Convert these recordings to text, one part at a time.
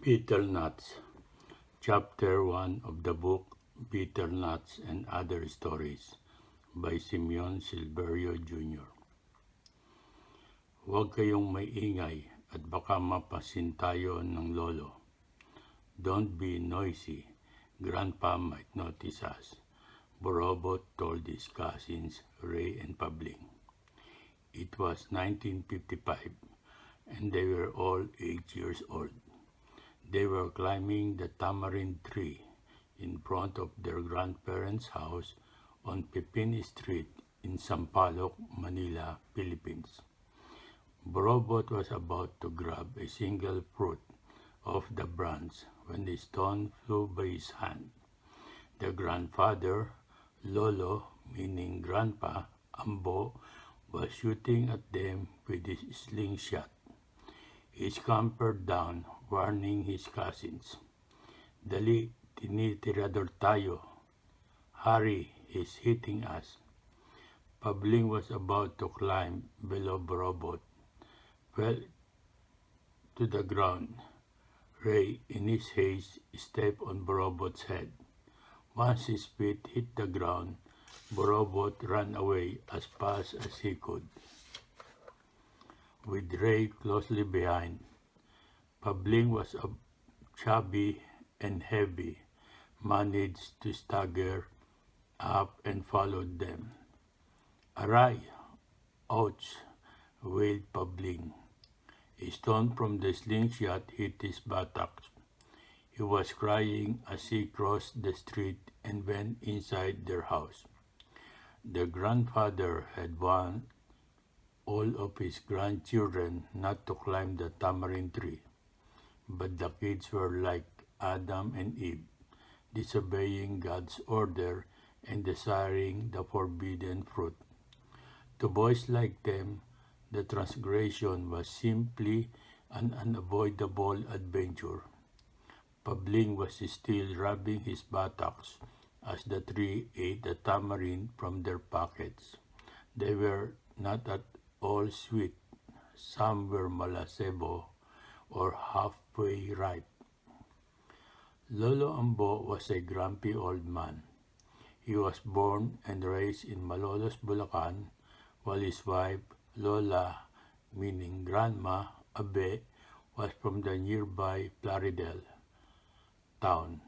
Betel Nuts, Chapter 1 of the book Betel Nuts and Other Stories by SIMEON Silverio Jr. Huwag kayong maingay at baka mapasin tayo ng lolo. Don't be noisy. Grandpa might notice us, Borobot told his cousins Ray and Pabling. It was 1955, and they were all 8 years old. They were climbing the tamarind tree in front of their grandparents' house on Pipini Street in Sampaloc, Manila, Philippines. Borobot was about to grab a single fruit off the branch when a stone flew by his hand. The grandfather, Lolo, meaning Grandpa, Ambo, was shooting at them with his slingshot. He scampered down, warning his cousins. Dali, tinitirador tayo. Hurry, he's hitting us. Pabling was about to climb below Borobot, fell to the ground. Ray, in his haste, stepped on Borobot's head. Once his feet hit the ground, Borobot ran away as fast as he could, with Ray closely behind. Pabling was chubby and heavy, managed to stagger up and followed them. Aray! Ouch! Wailed Pabling. A stone from the slingshot hit his buttocks. He was crying as he crossed the street and went inside their house. The grandfather had warned all of his grandchildren not to climb the tamarind tree, but the kids were like Adam and Eve, disobeying God's order and desiring the forbidden fruit. To boys like them, the transgression was simply an unavoidable adventure. Pabling was still rubbing his buttocks as the three ate the tamarind from their pockets. They were not at all sweet. Some were malacebo or halfway ripe. Lolo Ambo was a grumpy old man. He was born and raised in Malolos, Bulacan, while his wife, Lola, meaning Grandma, Abe, was from the nearby Plaridel town.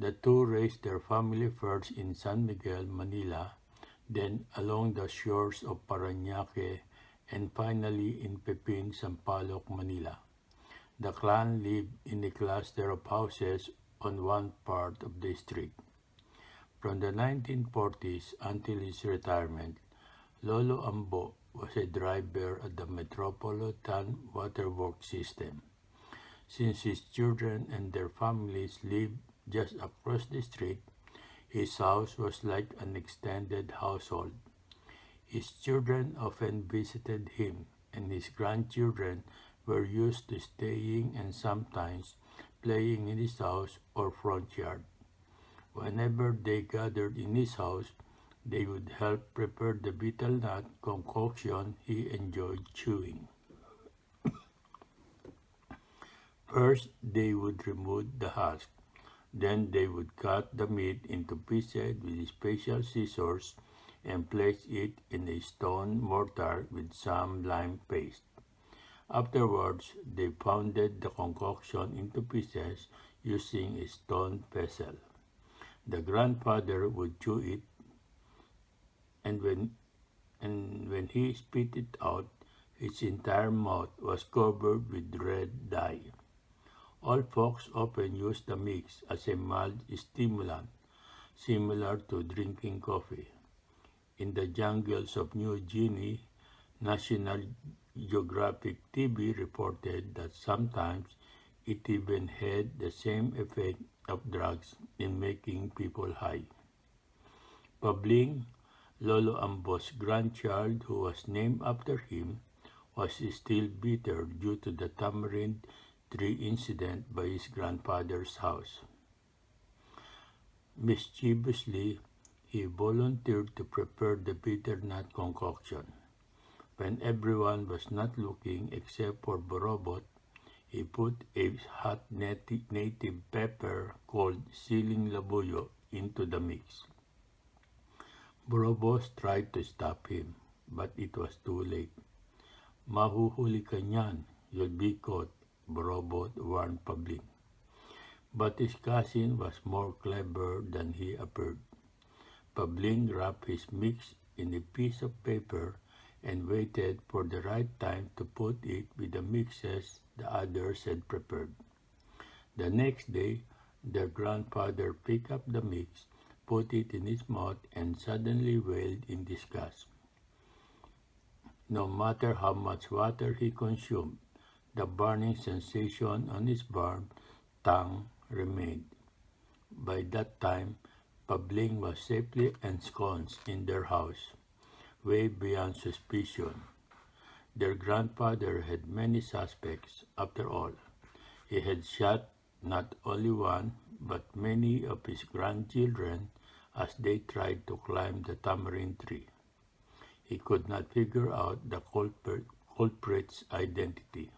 The two raised their family first in San Miguel, Manila, then along the shores of Parañaque, and finally in Pepin, Sampaloc, Manila. The clan lived in a cluster of houses on one part of the street. From the 1940s until his retirement, Lolo Ambo was a driver at the Metropolitan Waterworks system. Since his children and their families lived just across the street, his house was like an extended household. His children often visited him, and his grandchildren were used to staying and sometimes playing in his house or front yard. Whenever they gathered in his house, they would help prepare the betel nut concoction he enjoyed chewing. First, they would remove the husk. Then they would cut the meat into pieces with special scissors and place it in a stone mortar with some lime paste. Afterwards, they pounded the concoction into pieces using a stone pestle. The grandfather would chew it, and when he spit it out, his entire mouth was covered with red dye. All folks often used the mix as a mild stimulant, similar to drinking coffee. In the jungles of New Guinea, National Geographic TV reported that sometimes it even had the same effect of drugs in making people high. Pabling, Lolo Ambo's grandchild, who was named after him, was still bitter due to the tamarind tree incident by his grandfather's house. Mischievously, he volunteered to prepare the bitter nut concoction. When everyone was not looking except for Borobot, He put a hot native pepper called siling labuyo into the mix. Borobos tried to stop him, but it was too late. Mahuhuli ka niyan, you'll be caught, Borobot warned Pabling. But his cousin was more clever than he appeared. Pabling wrapped his mix in a piece of paper and waited for the right time to put it with the mixes the others had prepared. The next day, their grandfather picked up the mix, put it in his mouth, and suddenly wailed in disgust. No matter how much water he consumed, the burning sensation on his tongue remained. By that time, Pabling was safely ensconced in their house, way beyond suspicion. Their grandfather had many suspects, after all. He had shot not only one, but many of his grandchildren as they tried to climb the tamarind tree. He could not figure out the culprit's identity.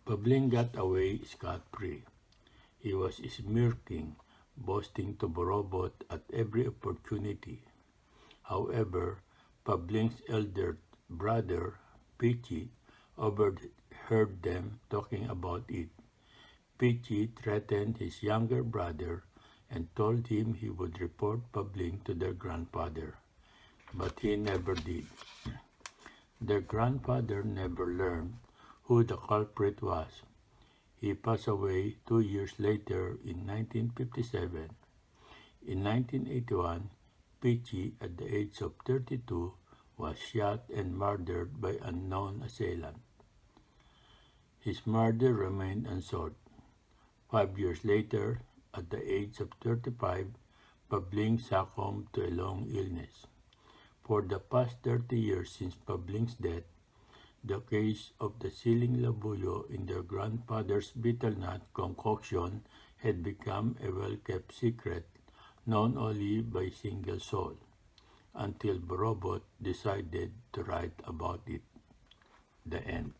Pabling got away scot-free. He was smirking, boasting to Borobot at every opportunity. However, Pabling's elder brother, Pichi, overheard them talking about it. Pichi threatened his younger brother and told him he would report Pabling to their grandfather, but he never did. Their grandfather never learned who the culprit was. He passed away 2 years later in 1957. In 1981, Pichi, at the age of 32, was shot and murdered by unknown assailant. His murder remained unsolved. 5 years later, at the age of 35, Pabling succumbed to a long illness. For the past 30 years since Pabling's death, the case of the siling labuyo in their grandfather's betel nut concoction had become a well-kept secret, known only by a single soul, until Borobot decided to write about it. The end.